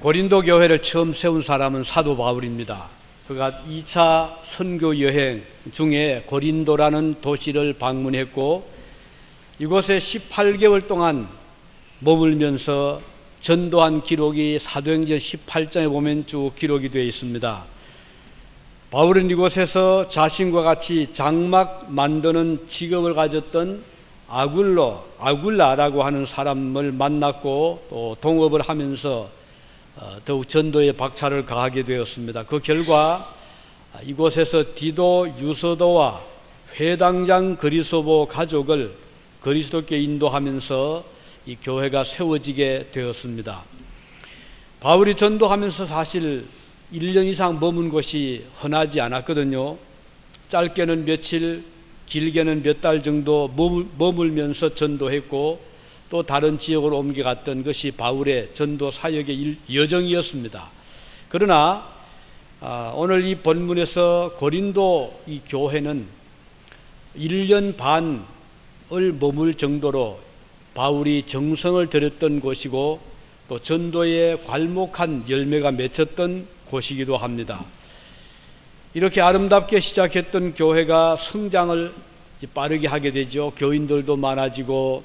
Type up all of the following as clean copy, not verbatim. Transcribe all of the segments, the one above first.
고린도 교회를 처음 세운 사람은 사도 바울입니다. 그가 2차 선교 여행 중에 고린도라는 도시를 방문했고 이곳에 18개월 동안 머물면서 전도한 기록이 사도행전 18장에 보면 쭉 기록이 되어 있습니다. 바울은 이곳에서 자신과 같이 장막 만드는 직업을 가졌던 아굴라라고 하는 사람을 만났고 또 동업을 하면서 더욱 전도에 박차를 가하게 되었습니다. 그 결과 이곳에서 디도, 유서도와 회당장 그리스도 가족을 그리스도께 인도하면서 이 교회가 세워지게 되었습니다. 바울이 전도하면서 사실 1년 이상 머문 것이 흔하지 않았거든요. 짧게는 며칠, 길게는 몇 달 정도 머물면서 전도했고 또 다른 지역으로 옮겨갔던 것이 바울의 전도 사역의 여정이었습니다. 그러나 오늘 이 본문에서 고린도 이 교회는 1년 반을 머물 정도로 바울이 정성을 들였던 곳이고 또 전도에 괄목한 열매가 맺혔던 곳이기도 합니다. 이렇게 아름답게 시작했던 교회가 성장을 빠르게 하게 되죠. 교인들도 많아지고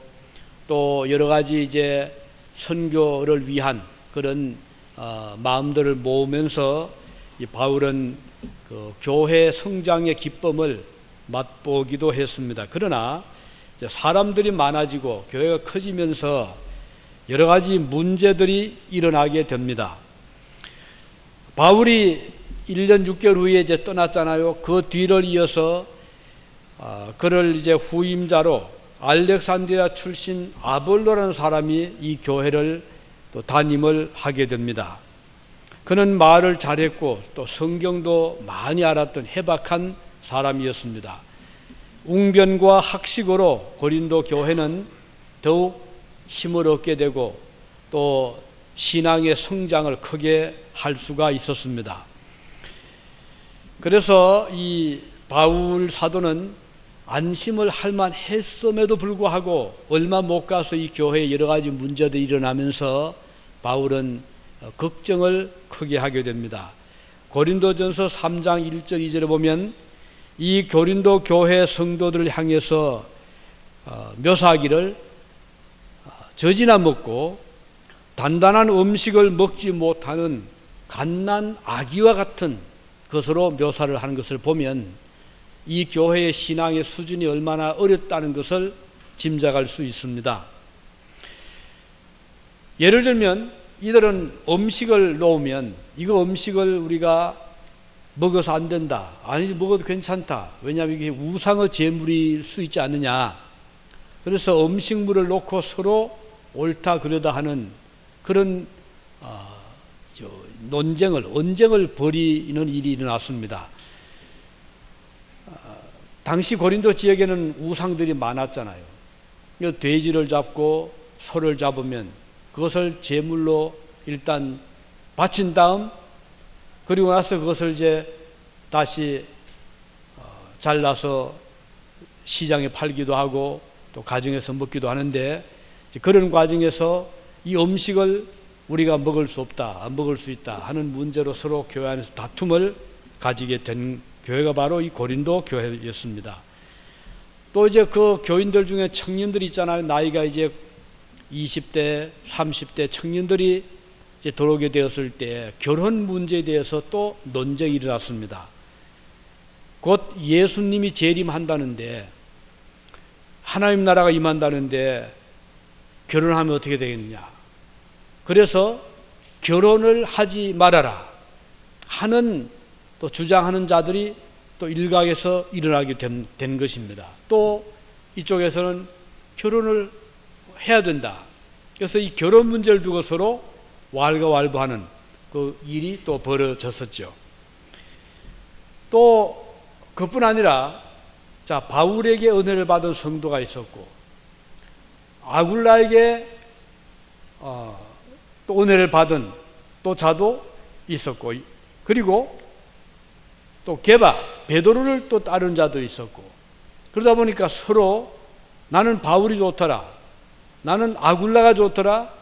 또 여러 가지 이제 선교를 위한 그런 마음들을 모으면서 이 바울은 그 교회 성장의 기쁨을 맛보기도 했습니다. 그러나 이제 사람들이 많아지고 교회가 커지면서 여러 가지 문제들이 일어나게 됩니다. 바울이 1년 6개월 후에 이제 떠났잖아요. 그 뒤를 이어서 그를 이제 후임자로 알렉산드리아 출신 아볼로라는 사람이 이 교회를 또 담임을 하게 됩니다. 그는 말을 잘했고 또 성경도 많이 알았던 해박한 사람이었습니다. 웅변과 학식으로 고린도 교회는 더욱 힘을 얻게 되고 또 신앙의 성장을 크게 할 수가 있었습니다. 그래서 이 바울 사도는 안심을 할 만했음에도 불구하고 얼마 못 가서 이 교회에 여러 가지 문제들이 일어나면서 바울은 걱정을 크게 하게 됩니다. 고린도전서 3장 1절 2절에 보면 이 고린도 교회 성도들을 향해서 묘사하기를 젖이나 먹고 단단한 음식을 먹지 못하는 갓난 아기와 같은 것으로 묘사를 하는 것을 보면 이 교회의 신앙의 수준이 얼마나 어렵다는 것을 짐작할 수 있습니다. 예를 들면 이들은 음식을 놓으면 이거 음식을 우리가 먹어서 안 된다, 아니 먹어도 괜찮다, 왜냐하면 이게 우상의 제물일 수 있지 않느냐, 그래서 음식물을 놓고 서로 옳다 그러다 하는 그런 언쟁을 벌이는 일이 일어났습니다. 당시 고린도 지역에는 우상들이 많았잖아요. 돼지를 잡고 소를 잡으면 그것을 제물로 일단 바친 다음 그리고 나서 그것을 이제 다시 잘라서 시장에 팔기도 하고 또 가정에서 먹기도 하는데 그런 과정에서 이 음식을 우리가 먹을 수 없다, 먹을 수 있다 하는 문제로 서로 교회 안에서 다툼을 가지게 된 교회가 바로 이 고린도 교회였습니다. 또 이제 그 교인들 중에 청년들이 있잖아요. 나이가 이제 20대, 30대 청년들이 이제 들어오게 되었을 때 결혼 문제에 대해서 또 논쟁이 일어났습니다. 곧 예수님이 재림한다는데 하나님 나라가 임한다는데 결혼하면 어떻게 되겠느냐. 그래서 결혼을 하지 말아라 하는 또 주장하는 자들이 또 일각에서 일어나게 된 것입니다. 또 이쪽에서는 결혼을 해야 된다. 그래서 이 결혼 문제를 두고 서로 왈가왈부하는 그 일이 또 벌어졌었죠. 또 그뿐 아니라 바울에게 은혜를 받은 성도가 있었고 아굴라에게 또 은혜를 받은 또 자도 있었고 그리고 또 베드로를 또 따른 자도 있었고 그러다 보니까 서로 나는 바울이 좋더라, 나는 아굴라가 좋더라,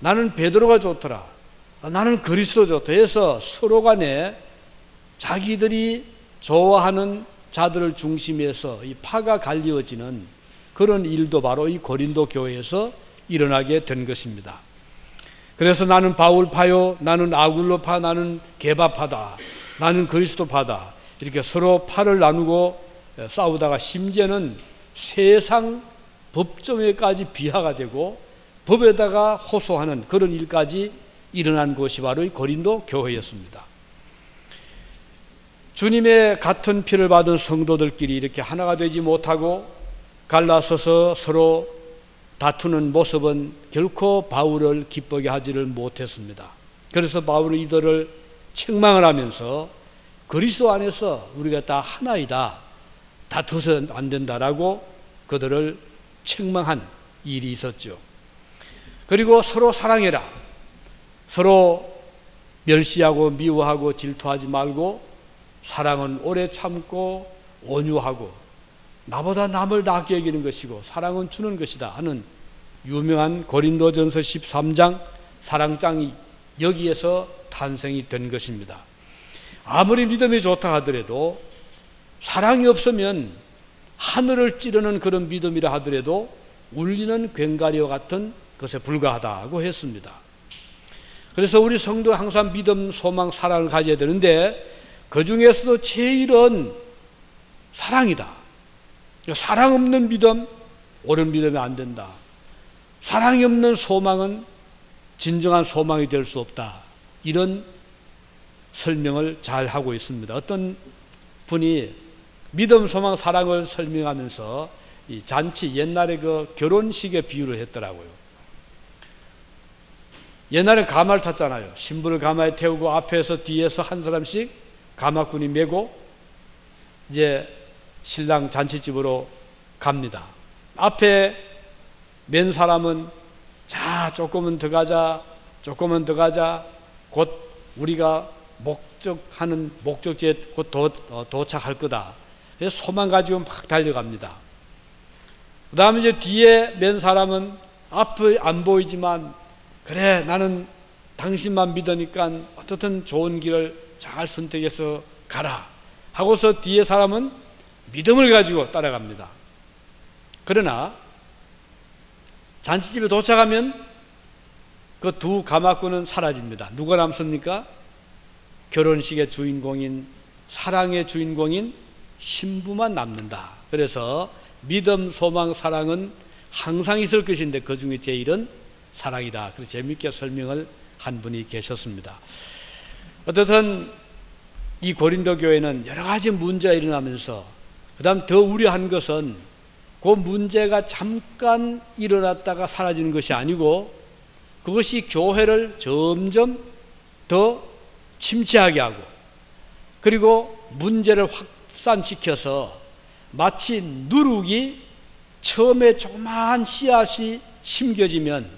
나는 베드로가 좋더라, 나는 그리스도죠. 더해서 서로 간에 자기들이 좋아하는 자들을 중심해서 이 파가 갈리어지는 그런 일도 바로 이 고린도 교회에서 일어나게 된 것입니다. 그래서 나는 바울파요, 나는 아굴로파, 나는 게바파다, 나는 그리스도파다, 이렇게 서로 파를 나누고 싸우다가 심지어는 세상 법정에까지 비하가 되고 법에다가 호소하는 그런 일까지 일어난 곳이 바로 이 고린도 교회였습니다. 주님의 같은 피를 받은 성도들끼리 이렇게 하나가 되지 못하고 갈라서서 서로 다투는 모습은 결코 바울을 기쁘게 하지를 못했습니다. 그래서 바울은 이들을 책망을 하면서 그리스도 안에서 우리가 다 하나이다, 다투서는 안 된다라고 그들을 책망한 일이 있었죠. 그리고 서로 사랑해라, 서로 멸시하고 미워하고 질투하지 말고 사랑은 오래 참고 온유하고 나보다 남을 낫게 여기는 것이고 사랑은 주는 것이다 하는 유명한 고린도전서 13장 사랑장이 여기에서 탄생이 된 것입니다. 아무리 믿음이 좋다 하더라도 사랑이 없으면 하늘을 찌르는 그런 믿음이라 하더라도 울리는 괭가리와 같은 것에 불과하다고 했습니다. 그래서 우리 성도는 항상 믿음, 소망, 사랑을 가져야 되는데 그 중에서도 제일은 사랑이다. 사랑 없는 믿음, 옳은 믿음이 안 된다. 사랑이 없는 소망은 진정한 소망이 될 수 없다. 이런 설명을 잘 하고 있습니다. 어떤 분이 믿음, 소망, 사랑을 설명하면서 이 잔치, 옛날에 그 결혼식에 비유를 했더라고요. 옛날에 가마를 탔잖아요. 신부를 가마에 태우고 앞에서 뒤에서 한 사람씩 가마꾼이 메고 이제 신랑 잔치집으로 갑니다. 앞에 맨 사람은 자, 조금은 더 가자, 조금은 더 가자, 곧 우리가 목적하는 목적지에 곧 도착할 거다. 그래서 소망 가지고 막 달려갑니다. 그 다음에 이제 뒤에 맨 사람은 앞이 안 보이지만 그래, 나는 당신만 믿으니까 어떻든 좋은 길을 잘 선택해서 가라 하고서 뒤에 사람은 믿음을 가지고 따라갑니다. 그러나 잔치집에 도착하면 그 두 가마꾼은 사라집니다. 누가 남습니까? 결혼식의 주인공인, 사랑의 주인공인 신부만 남는다. 그래서 믿음, 소망, 사랑은 항상 있을 것인데 그 중에 제일은 사랑이다. 그래서 재미있게 설명을 한 분이 계셨습니다. 어쨌든 이 고린도 교회는 여러 가지 문제가 일어나면서 그 다음 더 우려한 것은 그 문제가 잠깐 일어났다가 사라지는 것이 아니고 그것이 교회를 점점 더 침체하게 하고 그리고 문제를 확산시켜서 마치 누룩이 처음에 조그마한 씨앗이 심겨지면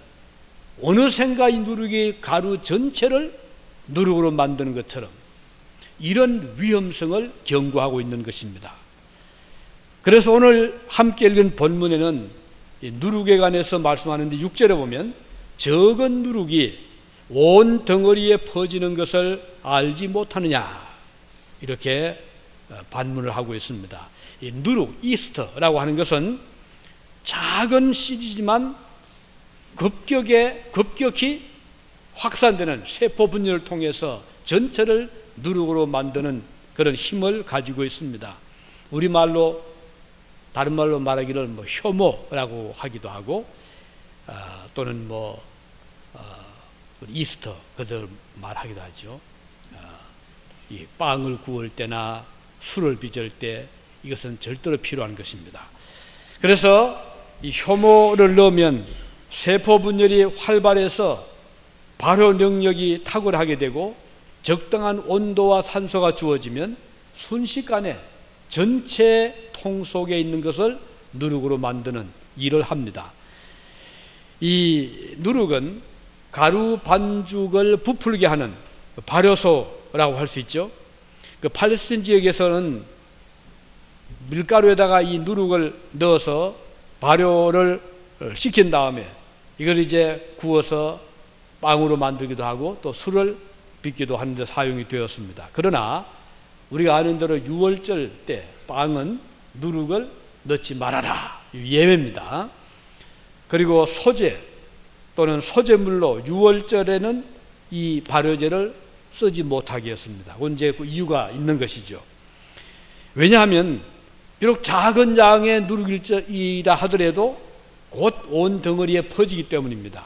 어느샌가 이 누룩이 가루 전체를 누룩으로 만드는 것처럼 이런 위험성을 경고하고 있는 것입니다. 그래서 오늘 함께 읽은 본문에는 누룩에 관해서 말씀하는데 6절에 보면 적은 누룩이 온 덩어리에 퍼지는 것을 알지 못하느냐 이렇게 반문을 하고 있습니다. 이 누룩, 이스트라고 하는 것은 작은 씨지만 급격히 확산되는 세포 분열을 통해서 전체를 누룩으로 만드는 그런 힘을 가지고 있습니다. 우리말로 다른 말로 말하기를 효모라고 하기도 하고 또는 이스터 그들 말하기도 하죠. 이 빵을 구울 때나 술을 빚을 때 이것은 절대로 필요한 것입니다. 그래서 이 효모를 넣으면 세포 분열이 활발해서 발효 능력이 탁월하게 되고 적당한 온도와 산소가 주어지면 순식간에 전체 통 속에 있는 것을 누룩으로 만드는 일을 합니다. 이 누룩은 가루 반죽을 부풀게 하는 발효소라고 할 수 있죠. 그 팔레스타인 지역에서는 밀가루에다가 이 누룩을 넣어서 발효를 시킨 다음에 이걸 이제 구워서 빵으로 만들기도 하고 또 술을 빚기도 하는 데 사용이 되었습니다. 그러나 우리가 아는 대로 유월절 때 빵은 누룩을 넣지 말아라, 예외입니다. 그리고 소재 또는 소재물로 유월절에는 이 발효제를 쓰지 못하게 했습니다. 그건 이제 그 이유가 있는 것이죠. 왜냐하면 비록 작은 양의 누룩이라 하더라도 곧 온 덩어리에 퍼지기 때문입니다.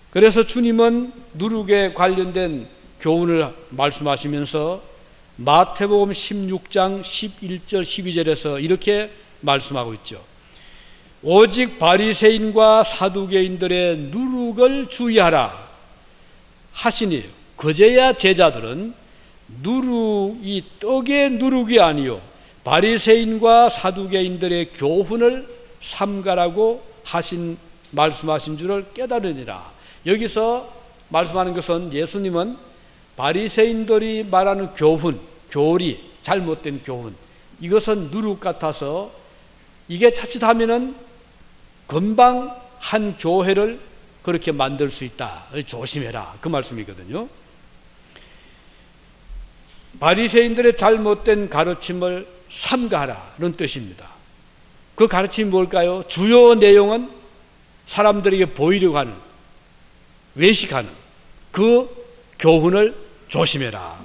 그래서 주님은 누룩에 관련된 교훈을 말씀하시면서 마태복음 16장 11절 12절에서 이렇게 말씀하고 있죠. 오직 바리새인과 사두개인들의 누룩을 주의하라 하시니 그제야 제자들은 누룩이 떡의 누룩이 아니요 바리새인과 사두개인들의 교훈을 삼가라고 말씀하신 줄을 깨달으니라. 여기서 말씀하는 것은 예수님은 바리새인들이 말하는 교훈, 교리, 잘못된 교훈, 이것은 누룩 같아서 이게 자칫하면은 금방 한 교회를 그렇게 만들 수 있다. 조심해라. 그 말씀이거든요. 바리새인들의 잘못된 가르침을 삼가하라는 뜻입니다. 그 가르침이 뭘까요? 주요 내용은 사람들에게 보이려고 하는, 외식하는 그 교훈을 조심해라.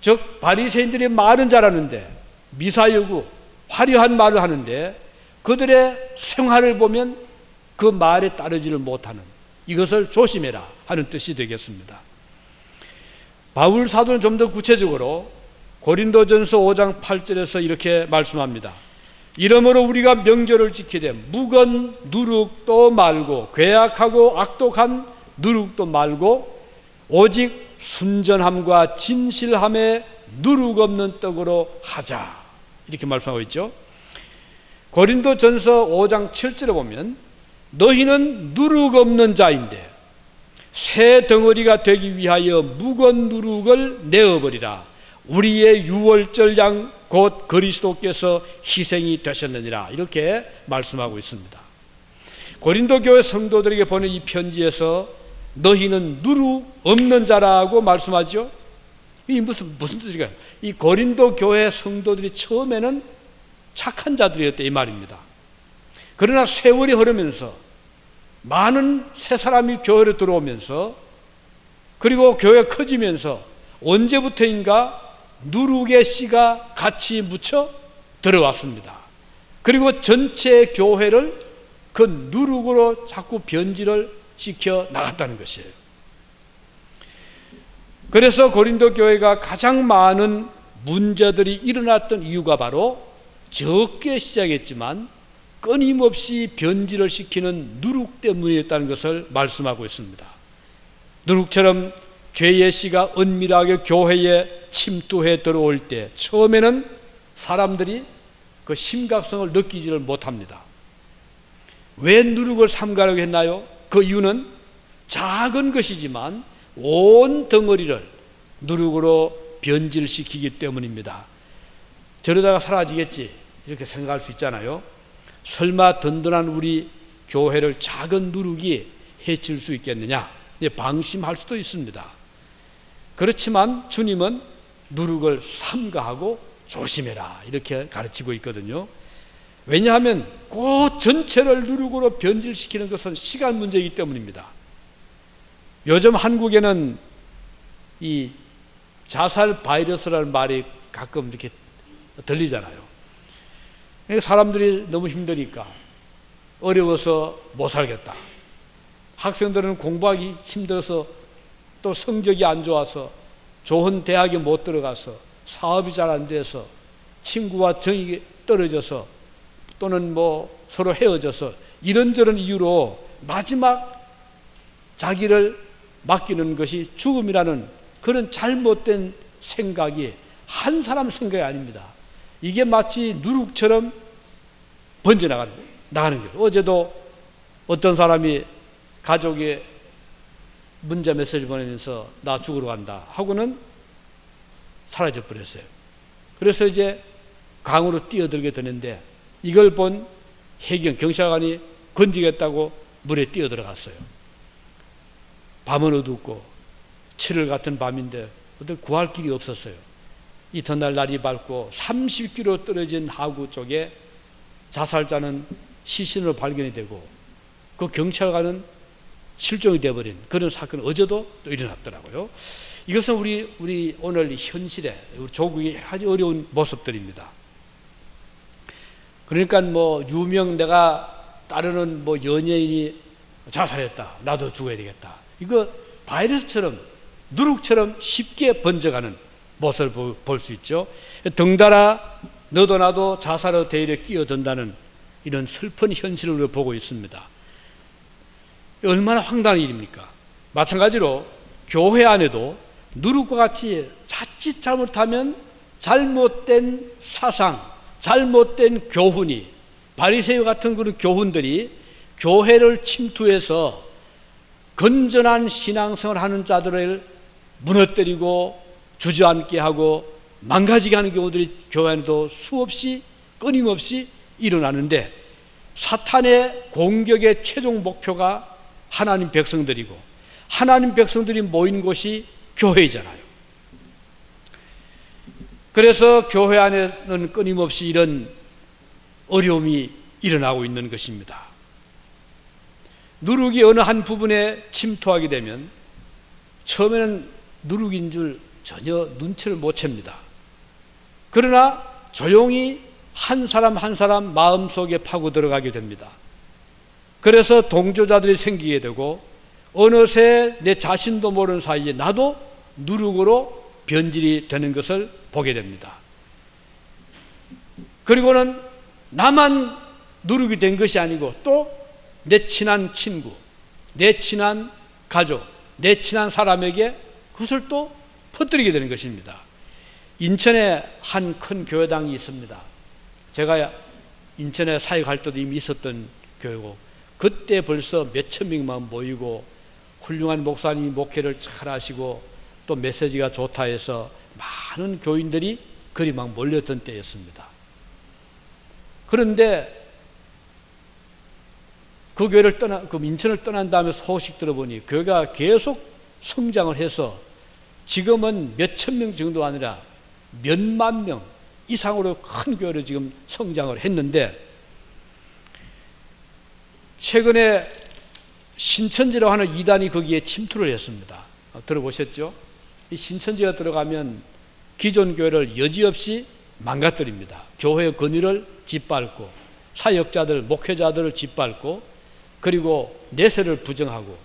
즉 바리새인들이 말은 잘하는데 미사여구 화려한 말을 하는데 그들의 생활을 보면 그 말에 따르지를 못하는, 이것을 조심해라 하는 뜻이 되겠습니다. 바울 사도는 좀 더 구체적으로 고린도전서 5장 8절에서 이렇게 말씀합니다. 이러므로 우리가 명절을 지키되 묵은 누룩도 말고 괴악하고 악독한 누룩도 말고 오직 순전함과 진실함에 누룩 없는 떡으로 하자, 이렇게 말씀하고 있죠. 고린도전서 5장 7절에 보면 너희는 누룩 없는 자인데 새 덩어리가 되기 위하여 묵은 누룩을 내어버리라. 우리의 유월절 양 곧 그리스도께서 희생이 되셨느니라, 이렇게 말씀하고 있습니다. 고린도 교회 성도들에게 보낸 이 편지에서 너희는 누룩 없는 자라고 말씀하죠. 이 무슨 뜻일까요? 이 고린도 교회 성도들이 처음에는 착한 자들이었다 이 말입니다. 그러나 세월이 흐르면서 많은 새 사람이 교회로 들어오면서 그리고 교회가 커지면서 언제부터인가 누룩의 씨가 같이 묻혀 들어왔습니다. 그리고 전체 교회를 그 누룩으로 자꾸 변질을 시켜 나갔다는 것이에요. 그래서 고린도 교회가 가장 많은 문제들이 일어났던 이유가 바로 적게 시작했지만 끊임없이 변질을 시키는 누룩 때문이었다는 것을 말씀하고 있습니다. 누룩처럼 죄의 씨가 은밀하게 교회에 침투해 들어올 때 처음에는 사람들이 그 심각성을 느끼지를 못합니다. 왜 누룩을 삼가려고 했나요? 그 이유는 작은 것이지만 온 덩어리를 누룩으로 변질시키기 때문입니다. 저러다가 사라지겠지 이렇게 생각할 수 있잖아요. 설마 든든한 우리 교회를 작은 누룩이 해칠 수 있겠느냐, 방심할 수도 있습니다. 그렇지만 주님은 누룩을 삼가하고 조심해라 이렇게 가르치고 있거든요. 왜냐하면 그 전체를 누룩으로 변질시키는 것은 시간 문제이기 때문입니다. 요즘 한국에는 이 자살 바이러스라는 말이 가끔 이렇게 들리잖아요. 사람들이 너무 힘드니까 어려워서 못 살겠다. 학생들은 공부하기 힘들어서 또 성적이 안 좋아서 좋은 대학에 못 들어가서 사업이 잘 안 돼서 친구와 정이 떨어져서 또는 뭐 서로 헤어져서 이런저런 이유로 마지막 자기를 맡기는 것이 죽음이라는 그런 잘못된 생각이 한 사람 생각이 아닙니다. 이게 마치 누룩처럼 번져나가는 거예요. 어제도 어떤 사람이 가족에 문자 메시지 보내면서 나 죽으러 간다 하고는 사라져 버렸어요. 그래서 이제 강으로 뛰어들게 되는데 이걸 본 해경 경찰관이 건지겠다고 물에 뛰어들어갔어요. 밤은 어둡고 7월 같은 밤인데 어떤 구할 길이 없었어요. 이튿날 날이 밝고 30km 떨어진 하구 쪽에 자살자는 시신으로 발견이 되고 그 경찰관은 실종이 되어버린 그런 사건이 어제도 또 일어났더라고요. 이것은 우리 오늘 현실에 우리 조국이 아주 어려운 모습들입니다. 그러니까 뭐 유명 내가 따르는 뭐 연예인이 자살했다, 나도 죽어야 되겠다, 이거 바이러스처럼 누룩처럼 쉽게 번져가는 모습을 볼 수 있죠. 덩달아 너도 나도 자살의 대열에 끼어든다는 이런 슬픈 현실을 우리가 보고 있습니다. 얼마나 황당한 일입니까? 마찬가지로 교회 안에도 누룩과 같이 자칫 잘못하면 잘못된 사상, 잘못된 교훈이, 바리새인 같은 그런 교훈들이 교회를 침투해서 건전한 신앙생활을 하는 자들을 무너뜨리고 주저앉게 하고 망가지게 하는 경우들이 교회 안에도 수없이 끊임없이 일어나는데, 사탄의 공격의 최종 목표가 하나님 백성들이고 하나님 백성들이 모인 곳이 교회이잖아요. 그래서 교회 안에는 끊임없이 이런 어려움이 일어나고 있는 것입니다. 누룩이 어느 한 부분에 침투하게 되면 처음에는 누룩인 줄 전혀 눈치를 못 챕니다. 그러나 조용히 한 사람 한 사람 마음속에 파고 들어가게 됩니다. 그래서 동조자들이 생기게 되고 어느새 내 자신도 모르는 사이에 나도 누룩으로 변질이 되는 것을 보게 됩니다. 그리고는 나만 누룩이 된 것이 아니고 또 내 친한 친구, 내 친한 가족, 내 친한 사람에게 그것을 또 퍼뜨리게 되는 것입니다. 인천에 한 큰 교회당이 있습니다. 제가 인천에 사역할 때도 이미 있었던 교회고, 그때 벌써 몇천 명만 모이고 훌륭한 목사님이 목회를 잘 하시고 또 메시지가 좋다 해서 많은 교인들이 그리 막 몰렸던 때였습니다. 그런데 그 교회를 그 인천을 떠난 다음에 소식 들어보니 교회가 계속 성장을 해서 지금은 몇천 명 정도 아니라 몇만 명 이상으로 큰 교회로 지금 성장을 했는데, 최근에 신천지라고 하는 이단이 거기에 침투를 했습니다. 들어보셨죠? 이 신천지가 들어가면 기존 교회를 여지없이 망가뜨립니다. 교회의 권위를 짓밟고 사역자들, 목회자들을 짓밟고 그리고 내세를 부정하고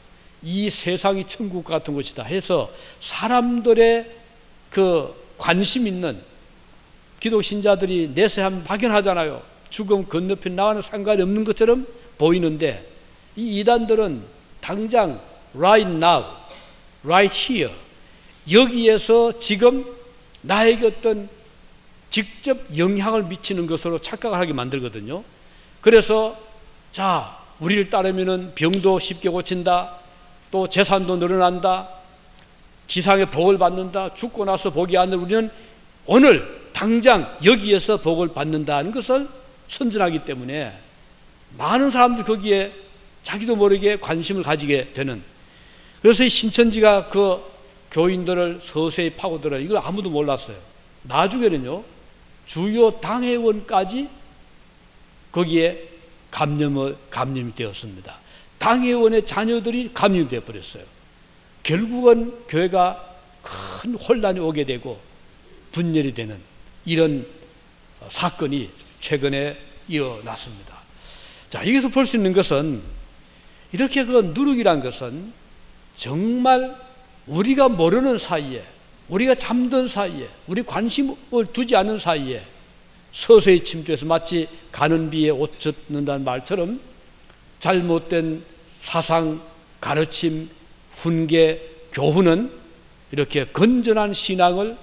이 세상이 천국 같은 곳이다 해서 사람들의 그 관심 있는 기독 신자들이 내세하면 막연하잖아요. 죽음 건너편 나와는 상관이 없는 것처럼 보이는데, 이 이단들은 당장 right now, right here, 여기에서 지금 나에게 어떤 직접 영향을 미치는 것으로 착각을 하게 만들거든요. 그래서 자, 우리를 따르면은 병도 쉽게 고친다, 또 재산도 늘어난다, 지상의 복을 받는다, 죽고 나서 복이 아니라 우리는 오늘 당장 여기에서 복을 받는다는 것을 선전하기 때문에 많은 사람들이 거기에 자기도 모르게 관심을 가지게 되는, 그래서 이 신천지가 그 교인들을 서서히 파고들어요. 이걸 아무도 몰랐어요. 나중에는요, 주요 당회원까지 거기에 감염이 되었습니다. 당회원의 자녀들이 감염이 되어 버렸어요. 결국은 교회가 큰 혼란이 오게 되고 분열이 되는 이런 사건이 최근에 일어났습니다. 자, 여기서 볼 수 있는 것은, 이렇게 그 누룩이란 것은 정말 우리가 모르는 사이에, 우리가 잠든 사이에, 우리 관심을 두지 않는 사이에 서서히 침투해서 마치 가는 비에 옷 젖는다는 말처럼 잘못된 사상, 가르침, 훈계, 교훈은 이렇게 건전한 신앙을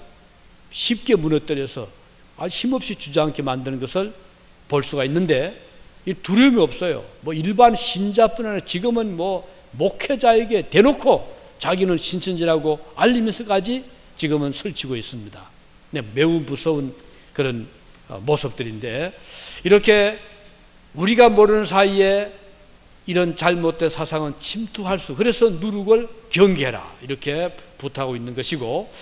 쉽게 무너뜨려서 아주 힘없이 주저앉게 만드는 것을 볼 수가 있는데, 이 두려움이 없어요. 뭐 일반 신자뿐 아니라 지금은 뭐 목회자에게 대놓고 자기는 신천지라고 알리면서까지 지금은 설치고 있습니다. 네, 매우 무서운 그런 모습들인데, 이렇게 우리가 모르는 사이에 이런 잘못된 사상은 침투할 수, 그래서 누룩을 경계해라 이렇게 부탁하고 있는 것이고,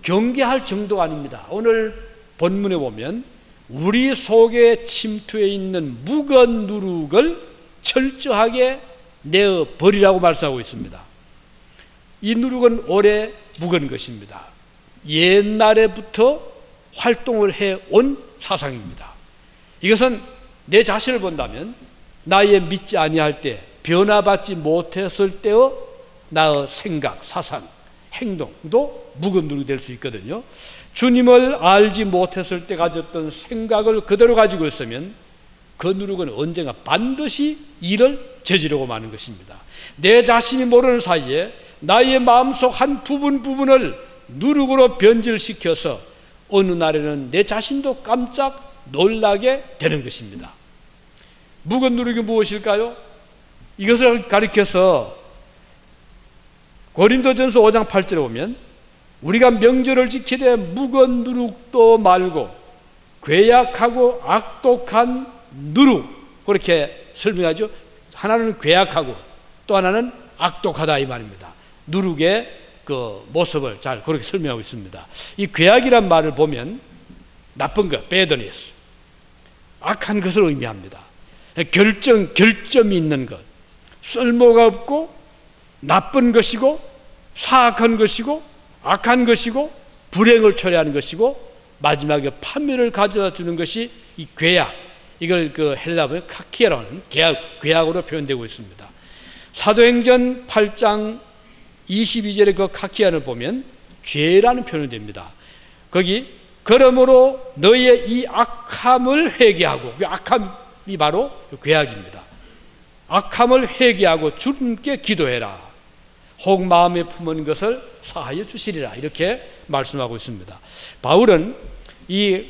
경계할 정도가 아닙니다. 오늘 본문에 보면 우리 속에 침투해 있는 묵은 누룩을 철저하게 내어 버리라고 말씀하고 있습니다. 이 누룩은 오래 묵은 것입니다. 옛날에부터 활동을 해온 사상입니다. 이것은 내 자신을 본다면 나의 믿지 아니할 때, 변화받지 못했을 때의 나의 생각, 사상, 행동도 묵은 누룩이 될 수 있거든요. 주님을 알지 못했을 때 가졌던 생각을 그대로 가지고 있으면 그 누룩은 언젠가 반드시 일을 저지르고 마는 것입니다. 내 자신이 모르는 사이에 나의 마음속 한 부분을 누룩으로 변질시켜서 어느 날에는 내 자신도 깜짝 놀라게 되는 것입니다. 묵은 누룩이 무엇일까요? 이것을 가리켜서 고린도전서 5장 8절에 보면 우리가 명절을 지키되 묵은 누룩도 말고 괴약하고 악독한 누룩, 그렇게 설명하죠. 하나는 괴약하고 또 하나는 악독하다 이 말입니다. 누룩의 그 모습을 잘 그렇게 설명하고 있습니다. 이 괴악이란 말을 보면 나쁜 것, badness, 악한 것을 의미합니다. 결점이 있는 것, 쓸모가 없고 나쁜 것이고 사악한 것이고 악한 것이고 불행을 초래하는 것이고 마지막에 파멸을 가져다 주는 것이 이 괴악, 이걸 그 헬라어로 카키아라는 괴악으로 표현되고 있습니다. 사도행전 8장 22절의 그 카키아를 보면 죄라는 표현이 됩니다. 거기 그러므로 너의 이 악함을 회개하고, 악함이 바로 괴악입니다. 악함을 회개하고 주님께 기도해라. 혹 마음에 품은 것을 사하여 주시리라. 이렇게 말씀하고 있습니다. 바울은 이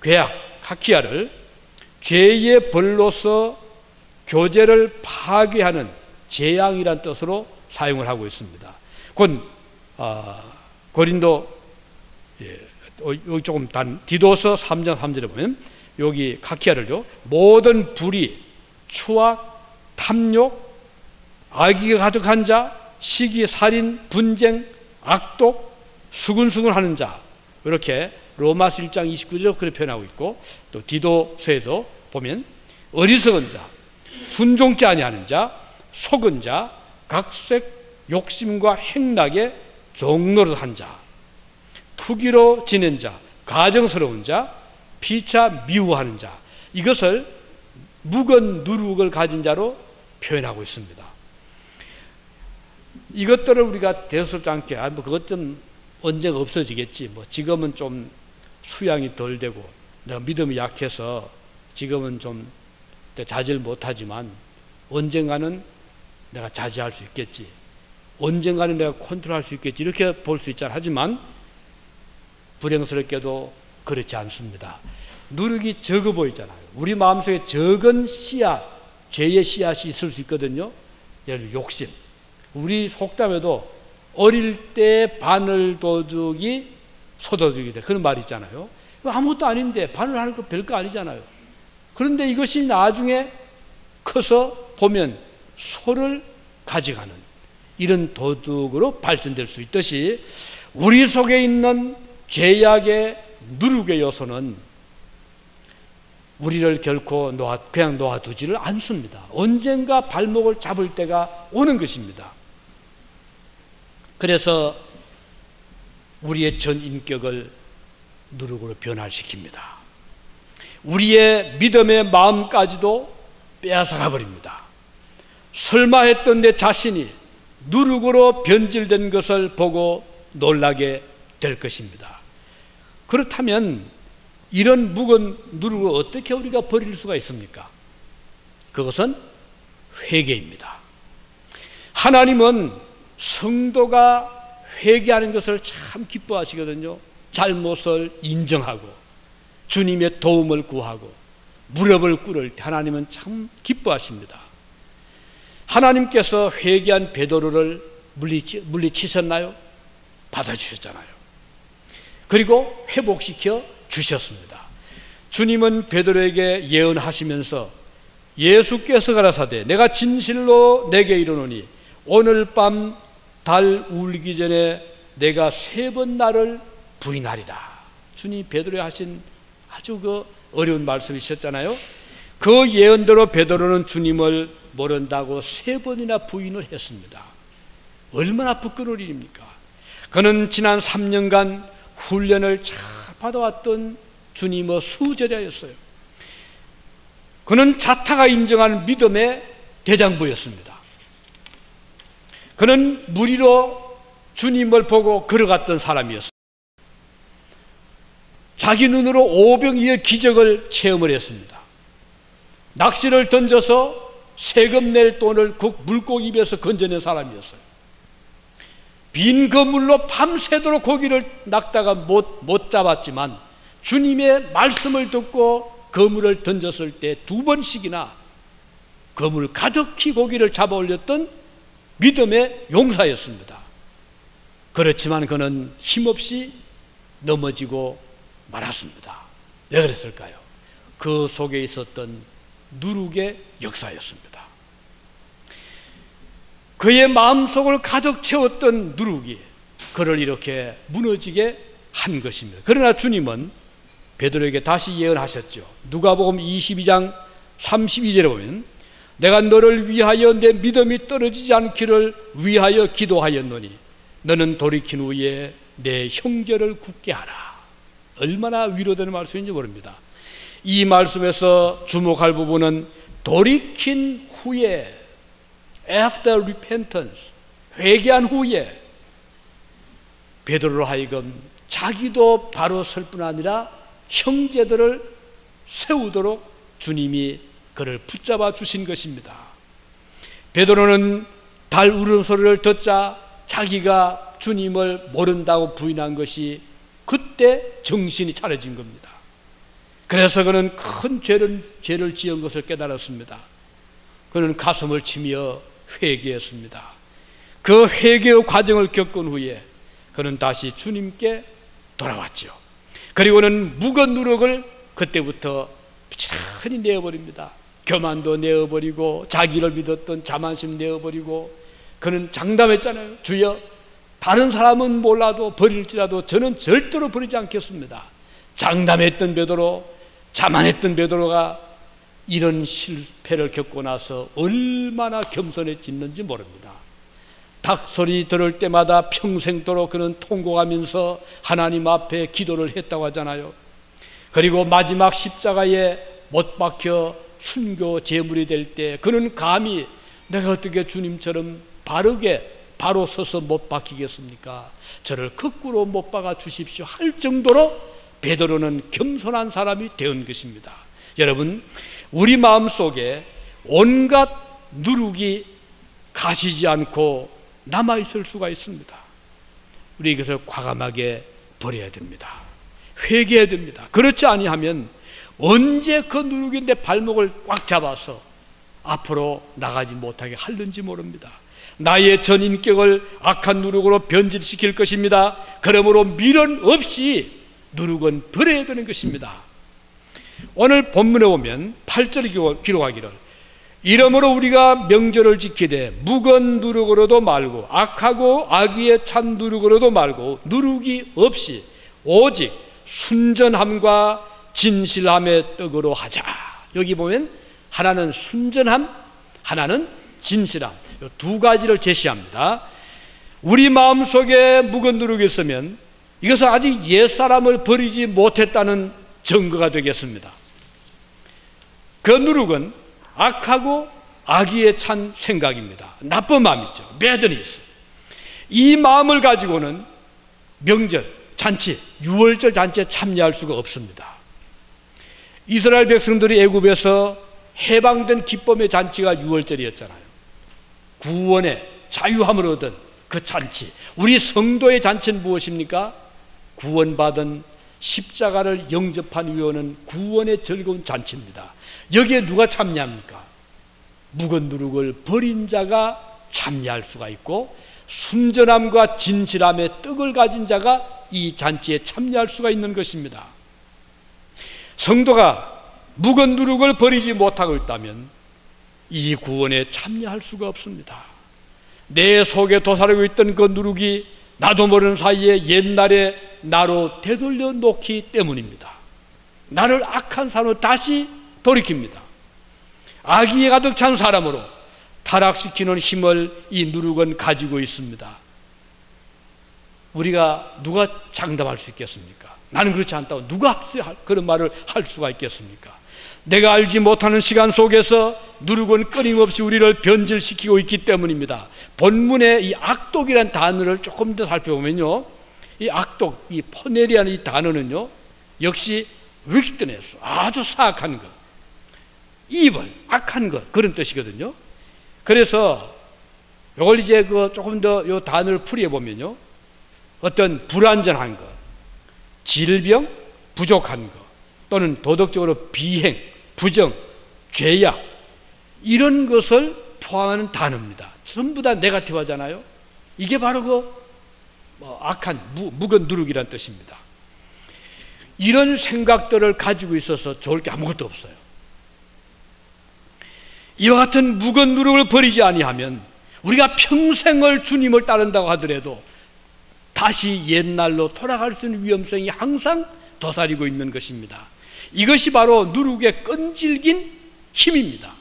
괴악, 카키아를 죄의 벌로서 교제를 파괴하는 재앙이란 뜻으로 사용을 하고 있습니다. 곧 고린도 여기 조금 디도서 3장 3절에 보면 여기 카키아를요, 모든 불의, 추악, 탐욕, 악의가 가득한 자, 시기, 살인, 분쟁, 악독, 수근수근하는 자, 이렇게 로마서 1장 29절로 그렇게 표현하고 있고, 또 디도서에도 보면 어리석은 자, 순종치 아니하는 자, 속은 자, 각색 욕심과 행락에 종노릇한 자, 투기로 지낸 자, 가정스러운 자, 피차 미워하는 자, 이것을 묵은 누룩을 가진 자로 표현하고 있습니다. 이것들을 우리가 대수롭지 않게, 뭐 그것 좀 언젠가 없어지겠지, 뭐 지금은 좀 수양이 덜 되고 내가 믿음이 약해서 지금은 좀 자제를 못하지만 언젠가는 내가 자제할 수 있겠지, 언젠가는 내가 컨트롤할 수 있겠지, 이렇게 볼 수 있잖아. 하지만 불행스럽게도 그렇지 않습니다. 누룩이 적어 보이잖아요. 우리 마음속에 적은 씨앗, 죄의 씨앗이 있을 수 있거든요. 예를 들어 욕심, 우리 속담에도 어릴 때 바늘 도둑이 소도둑이 돼, 그런 말이 있잖아요. 아무것도 아닌데 바늘 하는 거 별거 아니잖아요. 그런데 이것이 나중에 커서 보면 소를 가져가는 이런 도둑으로 발전될 수 있듯이 우리 속에 있는 죄악의 누룩의 요소는 우리를 결코 그냥 놓아두지를 않습니다. 언젠가 발목을 잡을 때가 오는 것입니다. 그래서 우리의 전 인격을 누룩으로 변화시킵니다. 우리의 믿음의 마음까지도 빼앗아가 버립니다. 설마 했던 내 자신이 누룩으로 변질된 것을 보고 놀라게 될 것입니다. 그렇다면 이런 묵은 누룩을 어떻게 우리가 버릴 수가 있습니까? 그것은 회개입니다. 하나님은 성도가 회개하는 것을 참 기뻐하시거든요. 잘못을 인정하고 주님의 도움을 구하고 무릎을 꿇을 때 하나님은 참 기뻐하십니다. 하나님께서 회개한 베드로를 물리치셨나요? 받아주셨잖아요. 그리고 회복시켜 주셨습니다. 주님은 베드로에게 예언하시면서 예수께서 가라사대 내가 진실로 내게 이르노니 오늘 밤 달 울기 전에 내가 3번 나를 부인하리라. 주님 베드로에 하신 아주 그 어려운 말씀이셨잖아요. 그 예언대로 베드로는 주님을 모른다고 3번이나 부인을 했습니다. 얼마나 부끄러운 일입니까? 그는 지난 3년간 훈련을 잘 받아왔던 주님의 수제자였어요. 그는 자타가 인정한 믿음의 대장부였습니다. 그는 무리로 주님을 보고 걸어갔던 사람이었어요. 자기 눈으로 오병이의 기적을 체험을 했습니다. 낚시를 던져서 세금 낼 돈을 그 물고기 입에서 건져낸 사람이었어요. 빈 그물로 밤새도록 고기를 낚다가 못 잡았지만 주님의 말씀을 듣고 그물을 던졌을 때 2번씩이나 그물 가득히 고기를 잡아 올렸던 믿음의 용사였습니다. 그렇지만 그는 힘없이 넘어지고 말았습니다. 왜 그랬을까요? 그 속에 있었던 누룩의 역사였습니다. 그의 마음속을 가득 채웠던 누룩이 그를 이렇게 무너지게 한 것입니다. 그러나 주님은 베드로에게 다시 예언하셨죠. 누가복음 22장 32절에 보면 내가 너를 위하여 내 믿음이 떨어지지 않기를 위하여 기도하였노니 너는 돌이킨 후에 내 형제를 굳게 하라. 얼마나 위로되는 말씀인지 모릅니다. 이 말씀에서 주목할 부분은 돌이킨 후에, after repentance, 회개한 후에 베드로로 하여금 자기도 바로 설 뿐 아니라 형제들을 세우도록 주님이 그를 붙잡아 주신 것입니다. 베드로는 달 울음소리를 듣자 자기가 주님을 모른다고 부인한 것이 그때 정신이 차려진 겁니다. 그래서 그는 큰 죄를 지은 것을 깨달았습니다. 그는 가슴을 치며 회개했습니다. 그 회개의 과정을 겪은 후에 그는 다시 주님께 돌아왔죠. 그리고는 묵은 누룩을 그때부터 부지런히 내어버립니다. 교만도 내어버리고 자기를 믿었던 자만심 내어버리고 그는 장담했잖아요. 주여, 다른 사람은 몰라도 버릴지라도 저는 절대로 버리지 않겠습니다. 장담했던 베드로, 자만했던 베드로가 이런 실패를 겪고 나서 얼마나 겸손해졌는지 모릅니다. 닭소리 들을 때마다 평생도록 그는 통곡하면서 하나님 앞에 기도를 했다고 하잖아요. 그리고 마지막 십자가에 못 박혀 순교 제물이 될 때 그는 감히 내가 어떻게 주님처럼 바로 서서 못 박히겠습니까? 저를 거꾸로 못 박아 주십시오 할 정도로 베드로는 겸손한 사람이 되은 것입니다. 여러분, 우리 마음속에 온갖 누룩이 가시지 않고 남아있을 수가 있습니다. 우리 이것을 과감하게 버려야 됩니다. 회개해야 됩니다. 그렇지 아니하면 언제 그 누룩이 내 발목을 꽉 잡아서 앞으로 나가지 못하게 할는지 모릅니다. 나의 전 인격을 악한 누룩으로 변질시킬 것입니다. 그러므로 미련 없이 누룩은 버려야 되는 것입니다. 오늘 본문에 보면 8절에 기록하기를 이러므로 우리가 명절을 지키되 묵은 누룩으로도 말고 악하고 악의에 찬 누룩으로도 말고 누룩이 없이 오직 순전함과 진실함의 떡으로 하자. 여기 보면 하나는 순전함, 하나는 진실함, 이 두 가지를 제시합니다. 우리 마음속에 묵은 누룩이 있으면 이것은 아직 옛사람을 버리지 못했다는 증거가 되겠습니다. 그 누룩은 악하고 악의에 찬 생각입니다. 나쁜 마음이죠. 배드니스. 이 마음을 가지고는 명절, 잔치, 유월절 잔치에 참여할 수가 없습니다. 이스라엘 백성들이 애굽에서 해방된 기쁨의 잔치가 유월절이었잖아요. 구원의 자유함을 얻은 그 잔치. 우리 성도의 잔치는 무엇입니까? 구원받은 십자가를 영접한 후에 오는 구원의 즐거운 잔치입니다. 여기에 누가 참여합니까? 묵은 누룩을 버린 자가 참여할 수가 있고 순전함과 진실함의 떡을 가진 자가 이 잔치에 참여할 수가 있는 것입니다. 성도가 묵은 누룩을 버리지 못하고 있다면 이 구원에 참여할 수가 없습니다. 내 속에 도사리고 있던 그 누룩이 나도 모르는 사이에 옛날에 나로 되돌려 놓기 때문입니다. 나를 악한 사람으로 다시 돌이킵니다. 악의에 가득 찬 사람으로 타락시키는 힘을 이 누룩은 가지고 있습니다. 우리가 누가 장담할 수 있겠습니까? 나는 그렇지 않다고 누가 그런 말을 할 수가 있겠습니까? 내가 알지 못하는 시간 속에서 누룩은 끊임없이 우리를 변질시키고 있기 때문입니다. 본문의 이 악독이라는 단어를 조금 더 살펴보면요, 이 악독, 이 포넬이라는 이 단어는요, 역시 wickedness, 아주 사악한 것, evil, 악한 것, 그런 뜻이거든요. 그래서 이걸 이제 조금 더 이 단어를 풀이해 보면요, 어떤 불완전한 것, 질병, 부족한 것, 또는 도덕적으로 비행, 부정, 죄악, 이런 것을 포함하는 단어입니다. 전부 다 네거티브하잖아요. 이게 바로 악한 묵은 누룩이라는 뜻입니다. 이런 생각들을 가지고 있어서 좋을 게 아무것도 없어요. 이와 같은 묵은 누룩을 버리지 아니하면 우리가 평생을 주님을 따른다고 하더라도 다시 옛날로 돌아갈 수 있는 위험성이 항상 도사리고 있는 것입니다. 이것이 바로 누룩의 끈질긴 힘입니다.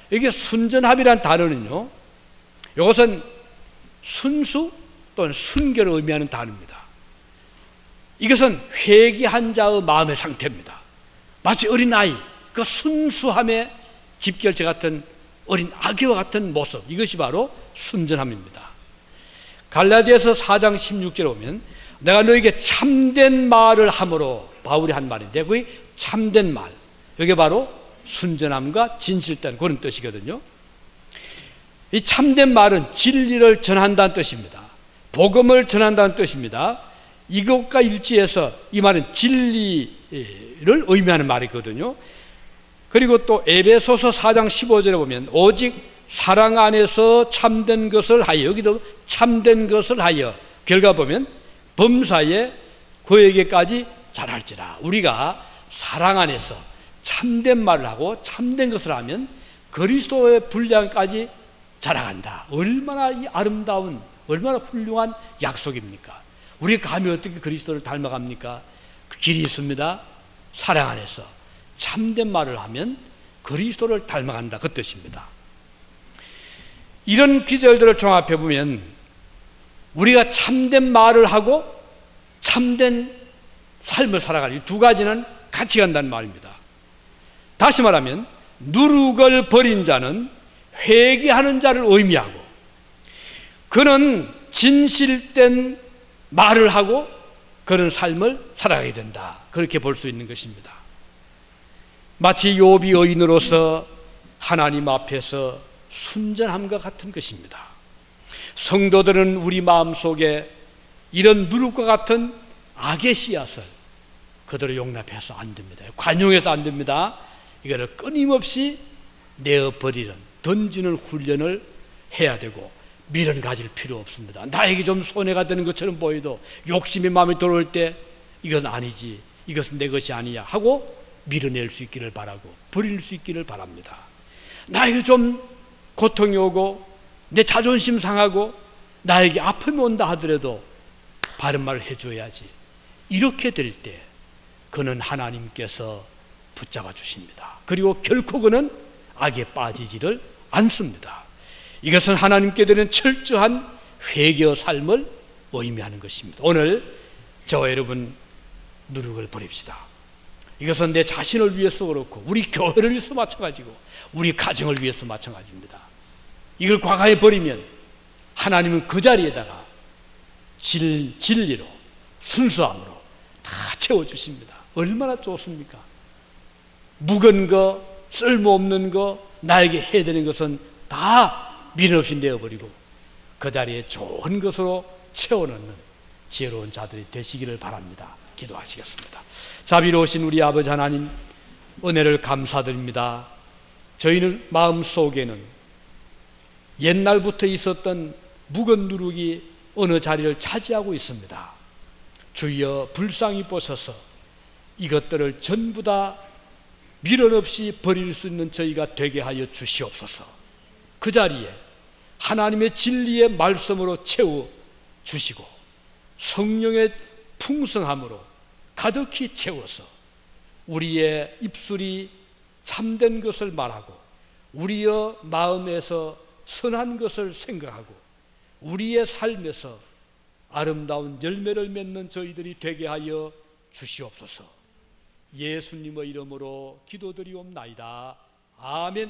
이게 순전합이라는 단어는요, 이것은 순수 또는 순결을 의미하는 단어입니다. 이것은 회개한 자의 마음의 상태입니다. 마치 어린아이, 그 순수함의 집결체 같은 어린 아기와 같은 모습, 이것이 바로 순전함입니다. 갈라디아서 4장 16절에 보면 내가 너에게 참된 말을 함으로, 바울이 한 말인데 그게 참된 말, 이게 바로 순전함과 진실된 그런 뜻이거든요. 이 참된 말은 진리를 전한다는 뜻입니다. 복음을 전한다는 뜻입니다. 이것과 일치해서 이 말은 진리를 의미하는 말이거든요. 그리고 또 에베소서 4장 15절에 보면 오직 사랑 안에서 참된 것을 하여, 여기도 참된 것을 하여, 결과 보면 범사에 그에게까지 자랄지라. 우리가 사랑 안에서 참된 말을 하고 참된 것을 하면 그리스도의 분량까지 자라간다. 얼마나 이 아름다운, 얼마나 훌륭한 약속입니까? 우리가 감히 어떻게 그리스도를 닮아갑니까? 그 길이 있습니다. 사랑 안에서 참된 말을 하면 그리스도를 닮아간다, 그 뜻입니다. 이런 기절들을 종합해 보면 우리가 참된 말을 하고 참된 삶을 살아가는 이 두 가지는 같이 간다는 말입니다. 다시 말하면 누룩을 버린 자는 회개하는 자를 의미하고, 그는 진실된 말을 하고 그런 삶을 살아가게 된다, 그렇게 볼 수 있는 것입니다. 마치 욥이 의인으로서 하나님 앞에서 순전함과 같은 것입니다. 성도들은 우리 마음속에 이런 누룩과 같은 악의 씨앗을 그대로 용납해서 안 됩니다. 관용해서 안 됩니다. 이거를 끊임없이 내어버리는, 던지는 훈련을 해야 되고 밀은 가질 필요 없습니다. 나에게 좀 손해가 되는 것처럼 보여도 욕심이 마음에 들어올 때 이건 아니지, 이것은 내 것이 아니야 하고 밀어낼 수 있기를 바라고 버릴 수 있기를 바랍니다. 나에게 좀 고통이 오고 내 자존심 상하고 나에게 아픔이 온다 하더라도 바른 말을 해줘야지. 이렇게 될 때 그는 하나님께서 붙잡아 주십니다. 그리고 결코 그는 악에 빠지지를 않습니다. 이것은 하나님께 드리는 철저한 회개의 삶을 의미하는 것입니다. 오늘 저와 여러분 누룩을 버립시다. 이것은 내 자신을 위해서 그렇고 우리 교회를 위해서 마찬가지고 우리 가정을 위해서 마찬가지입니다. 이걸 과감히 버리면 하나님은 그 자리에다가 진리로, 순수함으로 다 채워주십니다. 얼마나 좋습니까? 묵은 거, 쓸모없는 거, 나에게 해야 되는 것은 다 미련 없이 내어버리고 그 자리에 좋은 것으로 채워넣는 지혜로운 자들이 되시기를 바랍니다. 기도하시겠습니다. 자비로우신 우리 아버지 하나님, 은혜를 감사드립니다. 저희는 마음속에는 옛날부터 있었던 묵은 누룩이 어느 자리를 차지하고 있습니다. 주여 불쌍히 보셔서 이것들을 전부 다 미련 없이 버릴 수 있는 저희가 되게 하여 주시옵소서. 그 자리에 하나님의 진리의 말씀으로 채워 주시고 성령의 풍성함으로 가득히 채워서 우리의 입술이 참된 것을 말하고 우리의 마음에서 선한 것을 생각하고 우리의 삶에서 아름다운 열매를 맺는 저희들이 되게 하여 주시옵소서. 예수님의 이름으로 기도드리옵나이다. 아멘.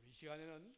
이 시간에는